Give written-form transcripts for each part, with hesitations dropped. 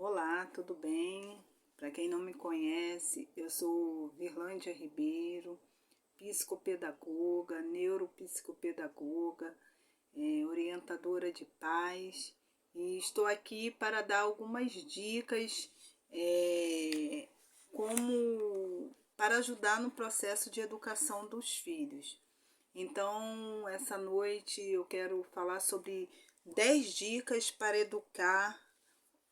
Olá, tudo bem? Para quem não me conhece, eu sou Virlândia Ribeiro, psicopedagoga, neuropsicopedagoga, orientadora de paz e estou aqui para dar algumas dicas eh, como para ajudar no processo de educação dos filhos. Então, essa noite eu quero falar sobre 10 dicas para educar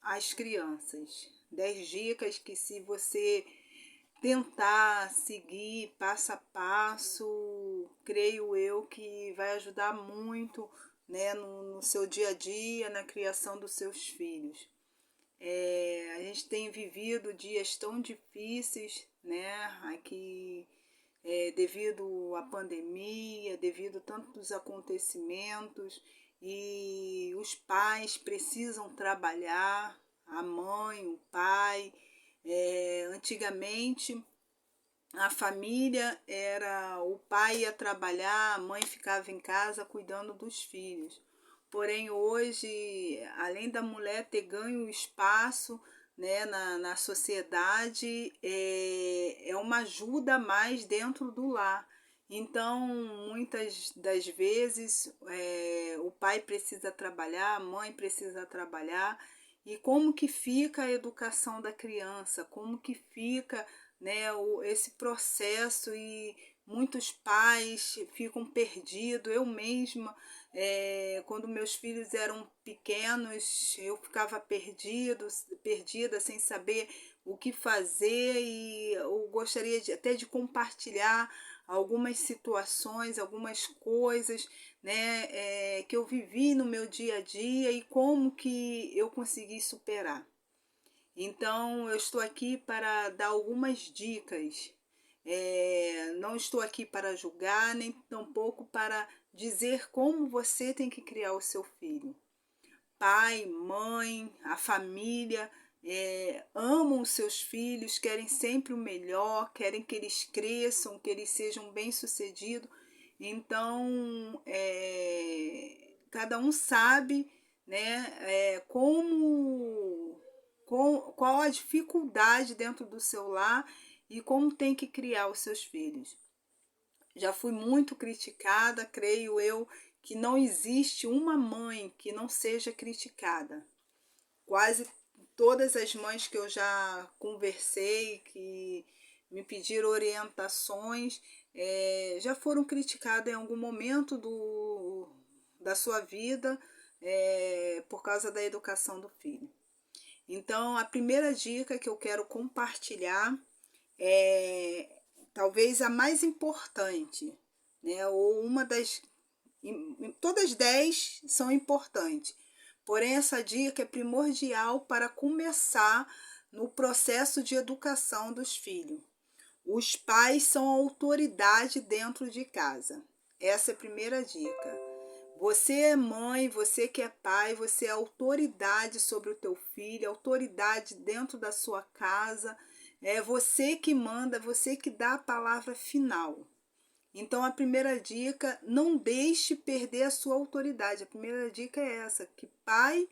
as crianças. 10 dicas que, se você tentar seguir passo a passo, creio eu que vai ajudar muito, né, no seu dia a dia, na criação dos seus filhos. A gente tem vivido dias tão difíceis, né, aqui, devido à pandemia, devido a tantos acontecimentos, e os pais precisam trabalhar, a mãe, o pai. Antigamente a família era: o pai ia trabalhar, a mãe ficava em casa cuidando dos filhos. Porém, hoje, além da mulher ter ganho espaço, né, na sociedade, é uma ajuda a mais dentro do lar. Então, muitas das vezes, o pai precisa trabalhar, a mãe precisa trabalhar. E como que fica a educação da criança? Como que fica, né, esse processo? E muitos pais ficam perdidos. Eu mesma, quando meus filhos eram pequenos, eu ficava perdida, sem saber o que fazer, e eu gostaria até de compartilhar algumas situações, algumas coisas, né, que eu vivi no meu dia a dia e como que eu consegui superar. Então, eu estou aqui para dar algumas dicas. Não estou aqui para julgar, nem tampouco para dizer como você tem que criar o seu filho. Pai, mãe, a família amam os seus filhos, querem sempre o melhor, querem que eles cresçam, que eles sejam bem-sucedidos. Então, cada um sabe, né, qual a dificuldade dentro do seu lar e como tem que criar os seus filhos. Já fui muito criticada, creio eu que não existe uma mãe que não seja criticada. Quase todas as mães que eu já conversei, que me pediram orientações, já foram criticadas em algum momento da sua vida, por causa da educação do filho. Então, a primeira dica que eu quero compartilhar é talvez a mais importante, né? Ou uma das. Todas 10 são importantes, porém, essa dica é primordial para começar no processo de educação dos filhos. Os pais são a autoridade dentro de casa. Essa é a primeira dica. Você é mãe, você que é pai, você é autoridade sobre o teu filho, autoridade dentro da sua casa. É você que manda, você que dá a palavra final. Então, a primeira dica: não deixe perder a sua autoridade. A primeira dica é essa, que pai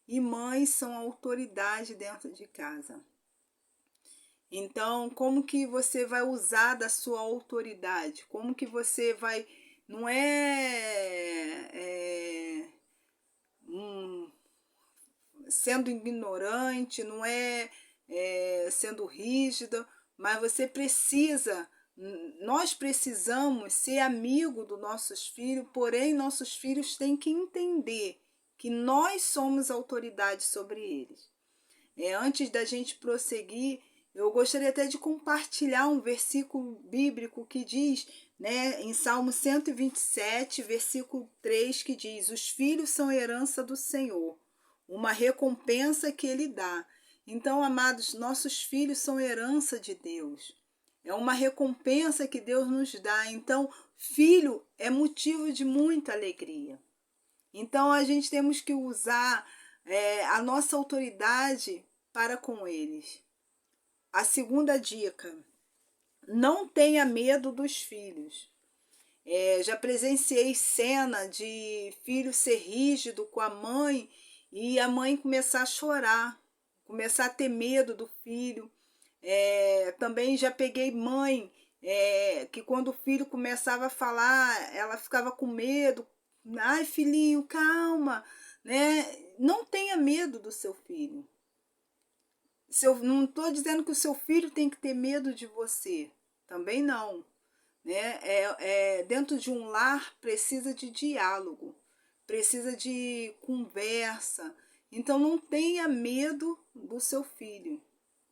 e mãe são autoridade dentro de casa. Então, como que você vai usar da sua autoridade? Como que você vai... Não sendo ignorante, não sendo rígida, mas você precisa... Nós precisamos ser amigo dos nossos filhos, porém nossos filhos têm que entender que nós somos autoridade sobre eles. Antes da gente prosseguir, eu gostaria até de compartilhar um versículo bíblico que diz, né, em Salmo 127, versículo 3, que diz: os filhos são herança do Senhor, uma recompensa que Ele dá. Então, amados, nossos filhos são herança de Deus. É uma recompensa que Deus nos dá. Então, filho é motivo de muita alegria. Então, a gente temos que usar a nossa autoridade para com eles. A segunda dica: não tenha medo dos filhos. Já presenciei cena de filho ser rígido com a mãe e a mãe começar a chorar começar a ter medo do filho. Também já peguei mãe que quando o filho começava a falar, ela ficava com medo. Ai, filhinho, calma, né? Não tenha medo do seu filho. Não estou dizendo que o seu filho tem que ter medo de você. Também não. Né? Dentro de um lar precisa de diálogo, precisa de conversa. Então não tenha medo do seu filho.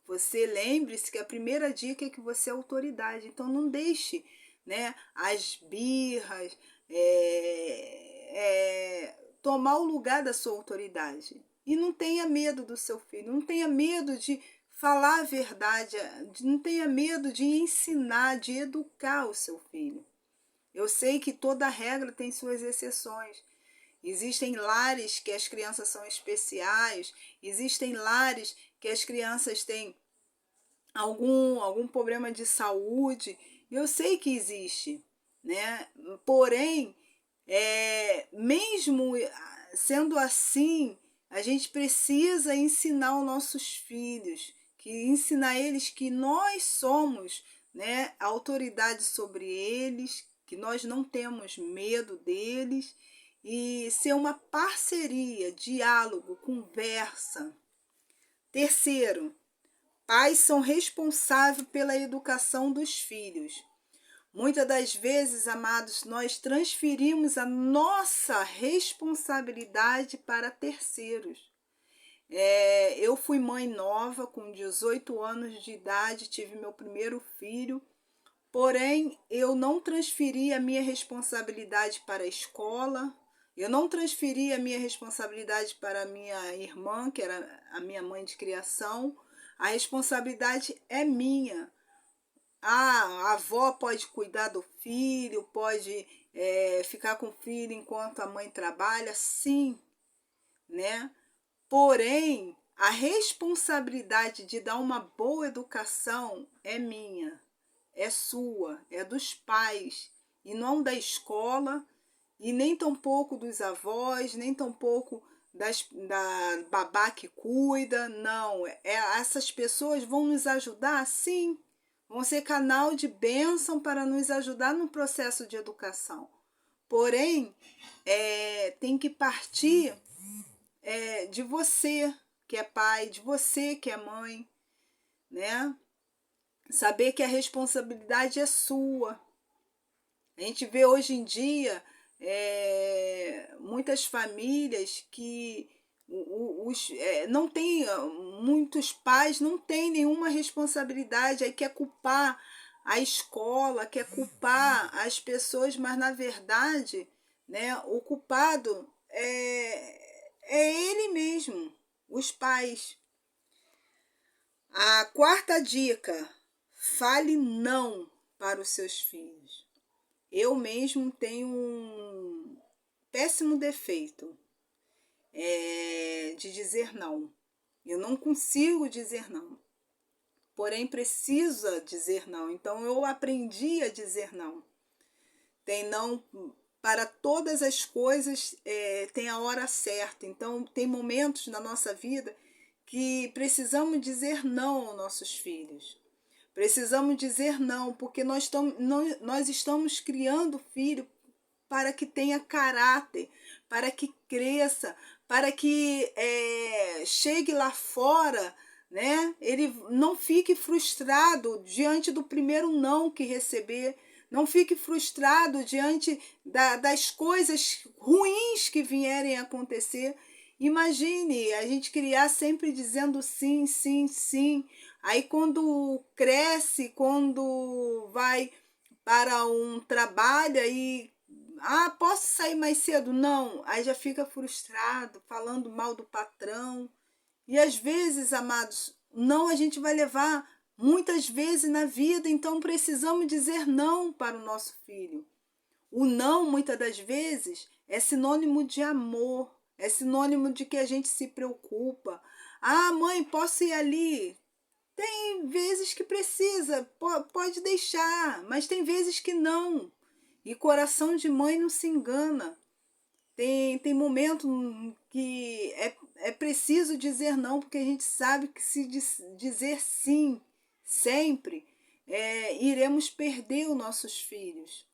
Você lembre-se que a primeira dica é que você é autoridade. Então não deixe, né, as birras tomar o lugar da sua autoridade. E não tenha medo do seu filho, não tenha medo de falar a verdade, não tenha medo de ensinar, de educar o seu filho. Eu sei que toda regra tem suas exceções. Existem lares que as crianças são especiais, existem lares que as crianças têm algum problema de saúde. Eu sei que existe, né? Porém, mesmo sendo assim, a gente precisa ensinar os nossos filhos, ensinar eles que nós somos, né, a autoridade sobre eles, que nós não temos medo deles, e ser uma parceria, diálogo, conversa. Terceiro, pais são responsáveis pela educação dos filhos. Muitas das vezes, amados, nós transferimos a nossa responsabilidade para terceiros. Eu fui mãe nova, com 18 anos de idade, tive meu primeiro filho, porém eu não transferi a minha responsabilidade para a escola, eu não transferi a minha responsabilidade para a minha irmã, que era a minha mãe de criação. A responsabilidade é minha. A avó pode cuidar do filho, pode ficar com o filho enquanto a mãe trabalha, sim, né? Porém, a responsabilidade de dar uma boa educação é minha, é sua, é dos pais, e não da escola, e nem tampouco dos avós, nem tampouco da babá que cuida, não. Essas pessoas vão nos ajudar, sim, vão ser canal de bênção para nos ajudar no processo de educação. Porém, tem que partir de você que é pai, de você que é mãe, né? Saber que a responsabilidade é sua. A gente vê hoje em dia muitas famílias que não tem, muitos pais não têm nenhuma responsabilidade, aí quer culpar a escola, quer culpar as pessoas, mas na verdade, né, o culpado é ele mesmo, os pais. A quarta dica: fale não para os seus filhos. Eu mesmo tenho um péssimo defeito de dizer não. Eu não consigo dizer não. Porém, precisa dizer não. Então, eu aprendi a dizer não. Tem não para todas as coisas, tem a hora certa. Então, tem momentos na nossa vida que precisamos dizer não aos nossos filhos. Precisamos dizer não, porque nós estamos criando filho para que tenha caráter, para que cresça, para que chegue lá fora, né? Ele não fique frustrado diante do primeiro não que receber, não fique frustrado diante das coisas ruins que vierem a acontecer. Imagine a gente criar sempre dizendo sim, sim, sim. Aí quando cresce, quando vai para um trabalho aí, posso sair mais cedo? Não. Aí já fica frustrado, falando mal do patrão. E às vezes, amados, não a gente vai levar muitas vezes na vida, então precisamos dizer não para o nosso filho. O não, muitas das vezes, é sinônimo de amor, é sinônimo de que a gente se preocupa. Mãe, posso ir ali? Tem vezes que precisa, pode deixar, mas tem vezes que não. E coração de mãe não se engana. Tem momento que preciso dizer não, porque a gente sabe que se dizer sim sempre, iremos perder os nossos filhos.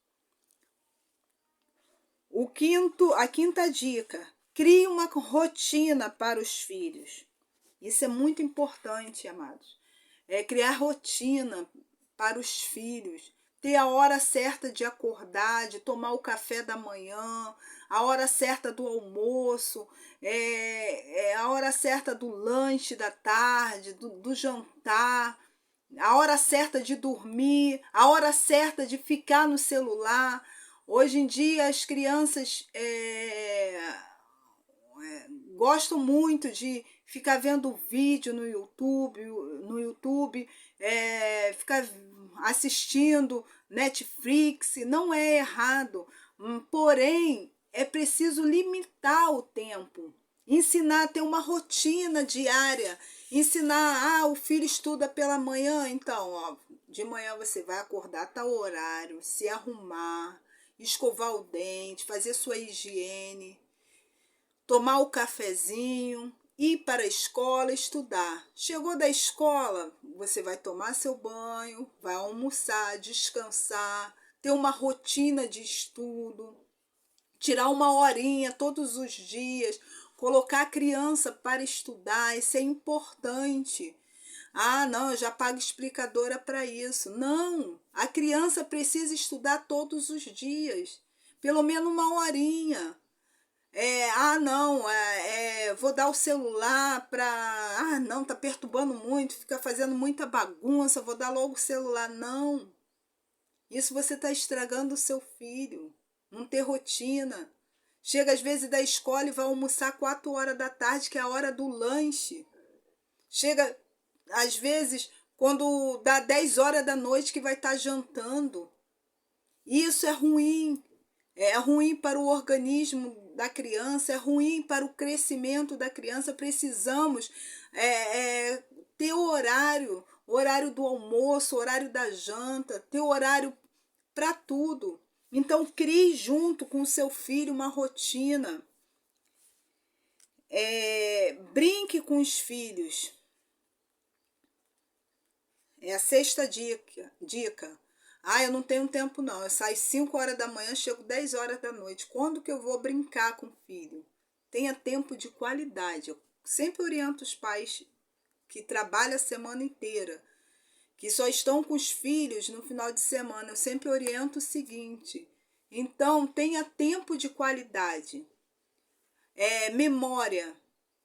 A quinta dica: crie uma rotina para os filhos. Isso é muito importante, amados. Criar rotina para os filhos. Ter a hora certa de acordar, de tomar o café da manhã, a hora certa do almoço, a hora certa do lanche da tarde, do jantar, a hora certa de dormir, a hora certa de ficar no celular. Hoje em dia as crianças gostam muito de ficar vendo vídeo no YouTube, ficar assistindo Netflix. Não é errado, porém é preciso limitar o tempo, ensinar a ter uma rotina diária, ensinar, o filho estuda pela manhã, então, de manhã você vai acordar a tal horário, se arrumar, escovar o dente, fazer sua higiene, tomar o cafezinho, ir para a escola, estudar. Chegou da escola, você vai tomar seu banho, vai almoçar, descansar, ter uma rotina de estudo, tirar uma horinha todos os dias, colocar a criança para estudar. Isso é importante. Não, eu já pago explicadora para isso. Não, a criança precisa estudar todos os dias, pelo menos uma horinha. Não, vou dar o celular para... não, tá perturbando muito, fica fazendo muita bagunça, vou dar logo o celular. Não, isso você está estragando o seu filho, não ter rotina. Chega às vezes da escola e vai almoçar 4 horas da tarde, que é a hora do lanche. Chega às vezes quando dá 10 horas da noite que vai estar jantando. Isso é ruim. É ruim para o organismo da criança, é ruim para o crescimento da criança. Precisamos ter horário do almoço, horário da janta, ter horário para tudo. Então, crie junto com o seu filho uma rotina. Brinque com os filhos. É a sexta dica. Eu não tenho tempo não. Eu saio 5 horas da manhã, chego 10 horas da noite. Quando que eu vou brincar com o filho? Tenha tempo de qualidade. Eu sempre oriento os pais que trabalham a semana inteira, que só estão com os filhos no final de semana. Eu sempre oriento o seguinte: então, tenha tempo de qualidade. Memória.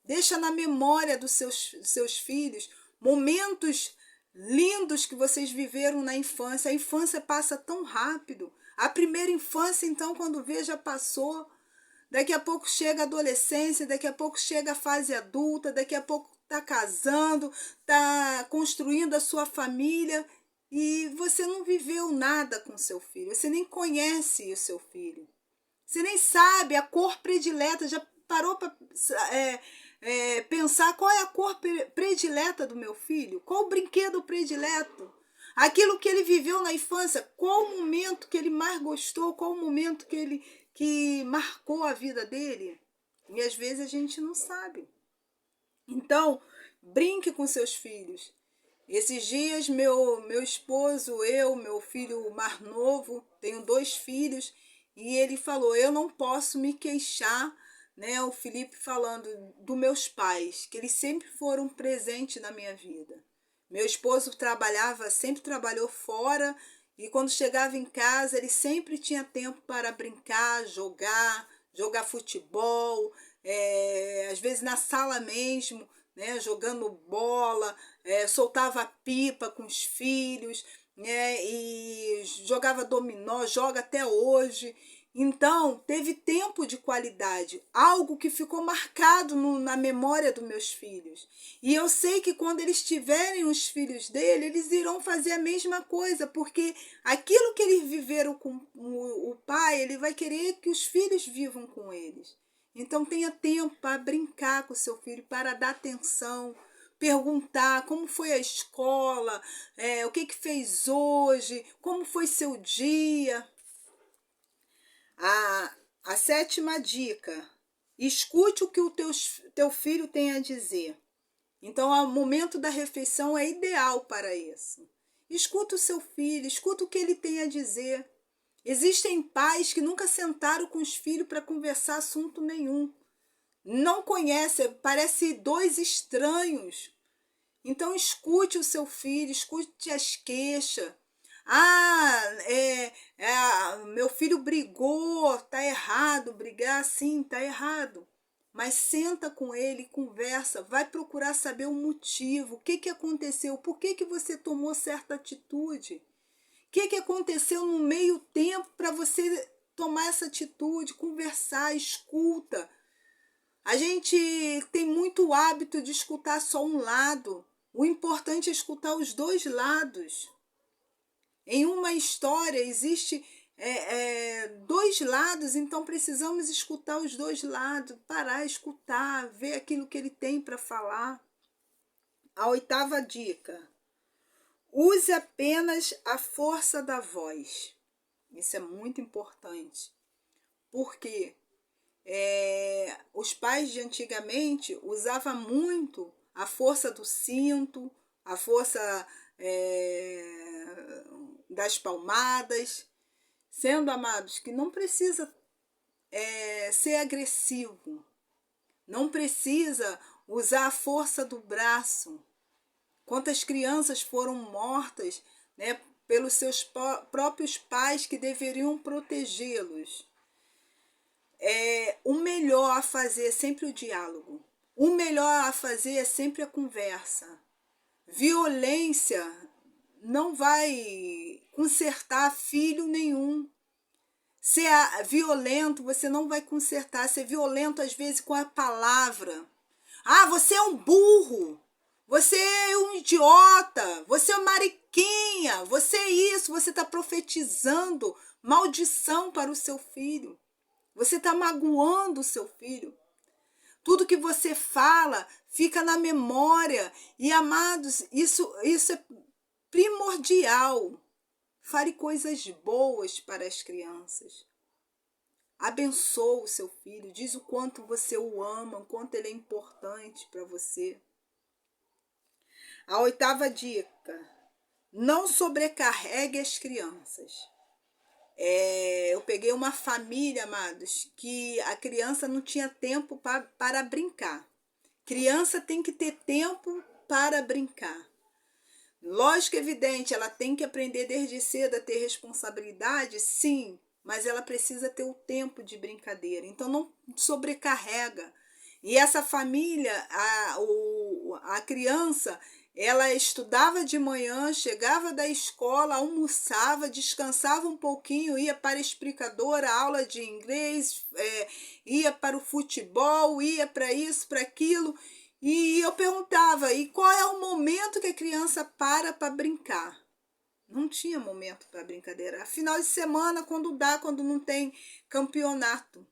Deixa na memória dos seus filhos momentos lindos que vocês viveram na infância. A infância passa tão rápido. A primeira infância, então, quando vê, já passou. Daqui a pouco chega a adolescência, daqui a pouco chega a fase adulta, daqui a pouco está casando, está construindo a sua família e você não viveu nada com seu filho. Você nem conhece o seu filho. Você nem sabe a cor predileta. Já parou para pensar qual é a cor predileta do meu filho? Qual o brinquedo predileto? Aquilo que ele viveu na infância, qual o momento que ele mais gostou, qual o momento que marcou a vida dele? E às vezes a gente não sabe. Então, brinque com seus filhos. Esses dias, meu esposo, meu filho mais novo, tenho 2 filhos, e ele falou: eu não posso me queixar, né? O Felipe falando dos meus pais, que eles sempre foram presentes na minha vida. Meu esposo sempre trabalhou fora, e quando chegava em casa, ele sempre tinha tempo para brincar, jogar futebol, às vezes na sala mesmo, né, jogando bola, soltava pipa com os filhos, né, e jogava dominó, joga até hoje. Então, teve tempo de qualidade, algo que ficou marcado na memória dos meus filhos. E eu sei que quando eles tiverem os filhos dele, eles irão fazer a mesma coisa, porque aquilo que eles viveram com o pai, ele vai querer que os filhos vivam com eles. Então, tenha tempo para brincar com o seu filho, para dar atenção, perguntar como foi a escola, o que fez hoje, como foi seu dia. A 7ª dica: Escute o que o teu filho tem a dizer. Então, o momento da refeição é ideal para isso. Escuta o seu filho, escuta o que ele tem a dizer. Existem pais que nunca sentaram com os filhos para conversar assunto nenhum. Não conhecem, parece dois estranhos. Então, escute o seu filho, escute as queixas. Meu filho brigou, tá errado, brigar assim, tá errado. Mas senta com ele, conversa, vai procurar saber o motivo, o que aconteceu, por que você tomou certa atitude, o que aconteceu no meio tempo para você tomar essa atitude, conversar, escuta. A gente tem muito hábito de escutar só um lado, o importante é escutar os dois lados. Em uma história existe dois lados, então precisamos escutar os dois lados, parar, escutar, ver aquilo que ele tem para falar. A 8ª dica: use apenas a força da voz. Isso é muito importante, porque os pais de antigamente usavam muito a força do cinto, a força das palmadas, sendo, amados, que não precisa ser agressivo, não precisa usar a força do braço. Quantas crianças foram mortas, né, pelos seus próprios pais que deveriam protegê-los. O melhor a fazer é sempre o diálogo. O melhor a fazer é sempre a conversa. Violência não vai consertar filho nenhum. Ser violento, você não vai consertar. Ser violento, às vezes, com a palavra. Você é um burro. Você é um idiota. Você é uma mariquinha. Você é isso. Você está profetizando maldição para o seu filho. Você está magoando o seu filho. Tudo que você fala fica na memória. E, amados, isso é primordial. Fale coisas boas para as crianças. Abençoe o seu filho. Diz o quanto você o ama, o quanto ele é importante para você. A 8ª dica: não sobrecarregue as crianças. Eu peguei uma família, amados, que a criança não tinha tempo para brincar. Criança tem que ter tempo para brincar. Lógico, evidente, ela tem que aprender desde cedo a ter responsabilidade, sim, mas ela precisa ter o tempo de brincadeira. Então, não sobrecarrega. E essa família, a criança, ela estudava de manhã, chegava da escola, almoçava, descansava um pouquinho, ia para a explicadora, aula de inglês, ia para o futebol, ia para isso, para aquilo. E eu perguntava, e qual é o momento que a criança para brincar? Não tinha momento para brincadeira. Final de semana, quando não tem campeonato.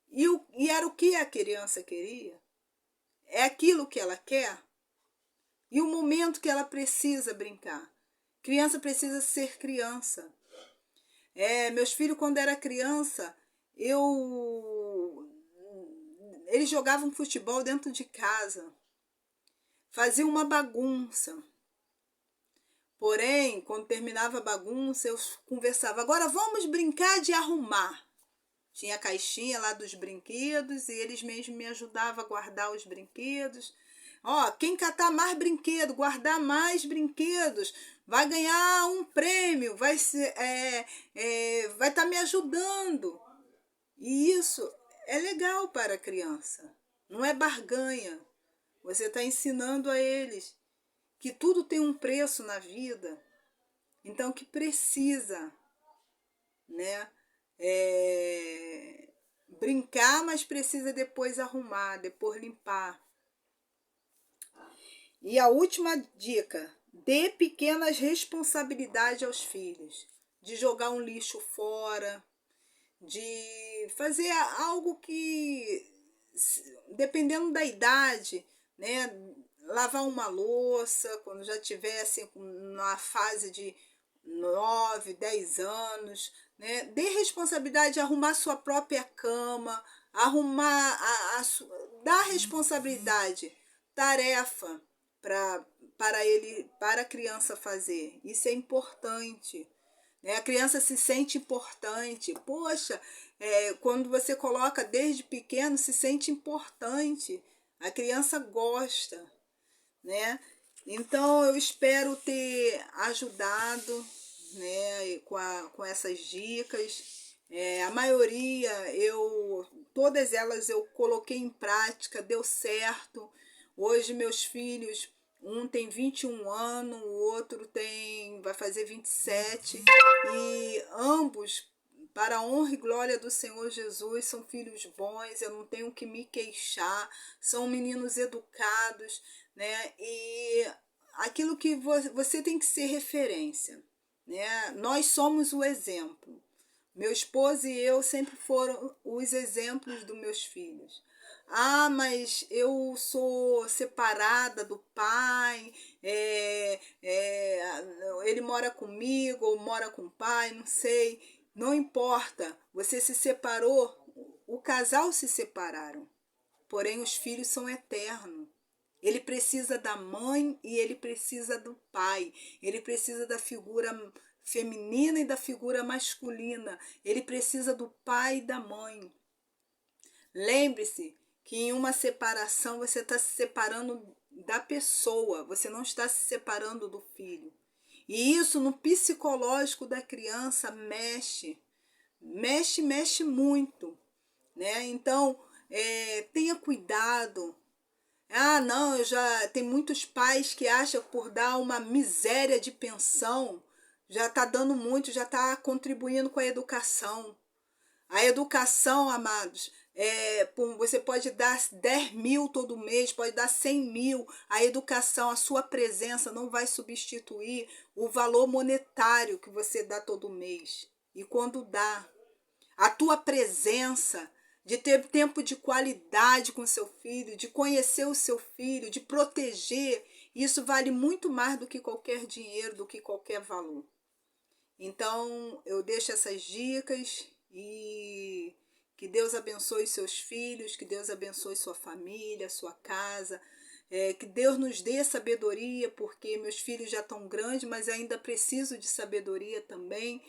E era o que a criança queria? É aquilo que ela quer? E o momento que ela precisa brincar? Criança precisa ser criança. Meus filhos, quando era criança, eles jogavam futebol dentro de casa. Faziam uma bagunça. Porém, quando terminava a bagunça, eu conversava. Agora vamos brincar de arrumar. Tinha a caixinha lá dos brinquedos e eles mesmos me ajudavam a guardar os brinquedos. Quem catar mais brinquedo, guardar mais brinquedos, vai ganhar um prêmio, vai estar me ajudando. E isso é legal para a criança, não é barganha. Você está ensinando a eles que tudo tem um preço na vida, então que precisa, né? Brincar, mas precisa depois arrumar, depois limpar. E a última dica: dê pequenas responsabilidades aos filhos, de jogar um lixo fora, de fazer algo que, dependendo da idade, né, lavar uma louça, quando já tiver assim, na fase de 9, 10 anos, né, dê responsabilidade de arrumar sua própria cama, arrumar, dar responsabilidade, tarefa para a criança fazer. Isso é importante. Né? A criança se sente importante. Poxa, quando você coloca desde pequeno, se sente importante. A criança gosta, né? Então eu espero ter ajudado, né, com essas dicas. A maioria, todas elas eu coloquei em prática, deu certo. Hoje meus filhos, um tem 21 anos, o outro vai fazer 27, e ambos, para a honra e glória do Senhor Jesus, são filhos bons, eu não tenho que me queixar, são meninos educados, né? E aquilo que você tem que ser referência, né? Nós somos o exemplo. Meu esposo e eu sempre foram os exemplos dos meus filhos. Ah, mas eu sou separada do pai, ele mora comigo ou mora com o pai, não sei. Não importa, você se separou, o casal se separaram, porém os filhos são eternos. Ele precisa da mãe e ele precisa do pai. Ele precisa da figura feminina e da figura masculina. Ele precisa do pai e da mãe. Lembre-se que em uma separação você está se separando da pessoa, você não está se separando do filho. E isso no psicológico da criança mexe muito, né? Então, tenha cuidado. Ah, não, tem muitos pais que acham que por dar uma miséria de pensão já está dando muito, já está contribuindo com a educação. A educação, amados, você pode dar 10 mil todo mês, pode dar 100 mil. A educação, a sua presença não vai substituir o valor monetário que você dá todo mês. E quando dá, a tua presença, de ter tempo de qualidade com seu filho, de conhecer o seu filho, de proteger, isso vale muito mais do que qualquer dinheiro, do que qualquer valor. Então, eu deixo essas dicas e que Deus abençoe seus filhos, que Deus abençoe sua família, sua casa, que Deus nos dê sabedoria, porque meus filhos já estão grandes, mas ainda preciso de sabedoria também.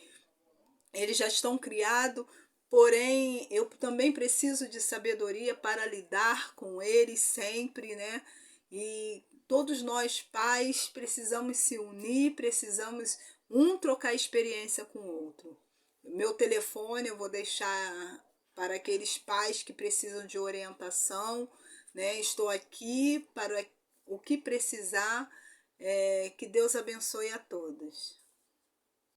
Eles já estão criados, porém eu também preciso de sabedoria para lidar com eles sempre, né? E todos nós pais precisamos se unir, precisamos um trocar experiência com o outro. Meu telefone eu vou deixar para aqueles pais que precisam de orientação, né? Estou aqui para o que precisar. Que Deus abençoe a todos.